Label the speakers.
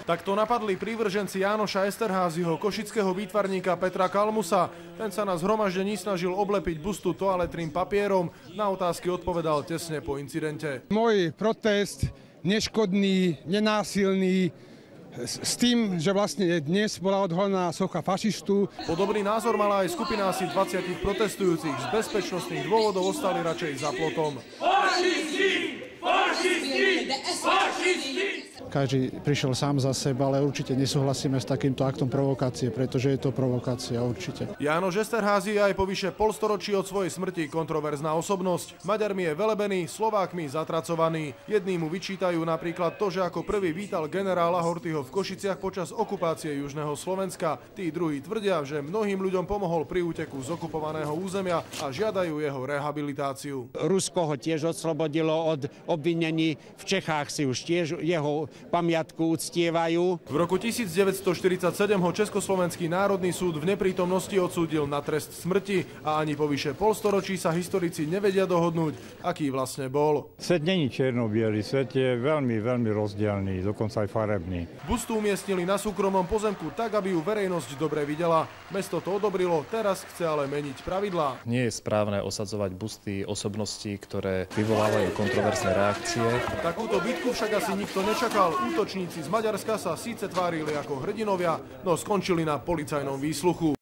Speaker 1: Takto napadli prívrženci Jánoša Esterházyho, košického výtvarníka Petra Kalmusa. Ten sa na zhromaždení snažil oblepiť bustu toaletrým papierom. Na otázky odpovedal tesne po incidente.
Speaker 2: Môj protest neškodný, nenásilný, s tým, že vlastne dnes bola odholená socha fašistu.
Speaker 1: Podobný názor mala aj skupina asi 20 protestujúcich. Z bezpečnostných dôvodov ostali radšej za plotom.
Speaker 3: Fašisti! Fašisti! Fašisti!
Speaker 4: Každý prišiel sám za seba, ale určite nesúhlasíme s takýmto aktom provokácie, pretože je to provokácia určite.
Speaker 1: Jánoš Esterházy je aj po vyše polstoročí od svojej smrti kontroverzná osobnosť. Maďarmi je velebený, Slovákmi zatracovaný. Jední mu vyčítajú napríklad to, že ako prvý vítal generála Horthyho v Košiciach počas okupácie južného Slovenska. Tí druhí tvrdia, že mnohým ľuďom pomohol pri úteku z okupovaného územia a žiadajú jeho rehabilitáciu.
Speaker 5: Rusko ho tiež odslobodilo od obvinení. V Čechách si už tiež jeho pamiatku uctievajú.
Speaker 1: V roku 1947 ho Československý národný súd v neprítomnosti odsúdil na trest smrti a ani po vyše polstoročí sa historici nevedia dohodnúť, aký vlastne bol.
Speaker 6: Svet není čierno-biely, svet je veľmi, veľmi rozdielný, dokonca aj farebný.
Speaker 1: Bustu umiestnili na súkromnom pozemku tak, aby ju verejnosť dobre videla. Mesto to odobrilo, teraz chce ale meniť pravidlá.
Speaker 7: Nie je správne osadzovať busty osobností, ktoré vyvolávajú kontroverzné reakcie.
Speaker 1: Takúto bitku však asi nikto nečakal. Útočníci z Maďarska sa síce tvárili ako hrdinovia, no skončili na policajnom výsluchu.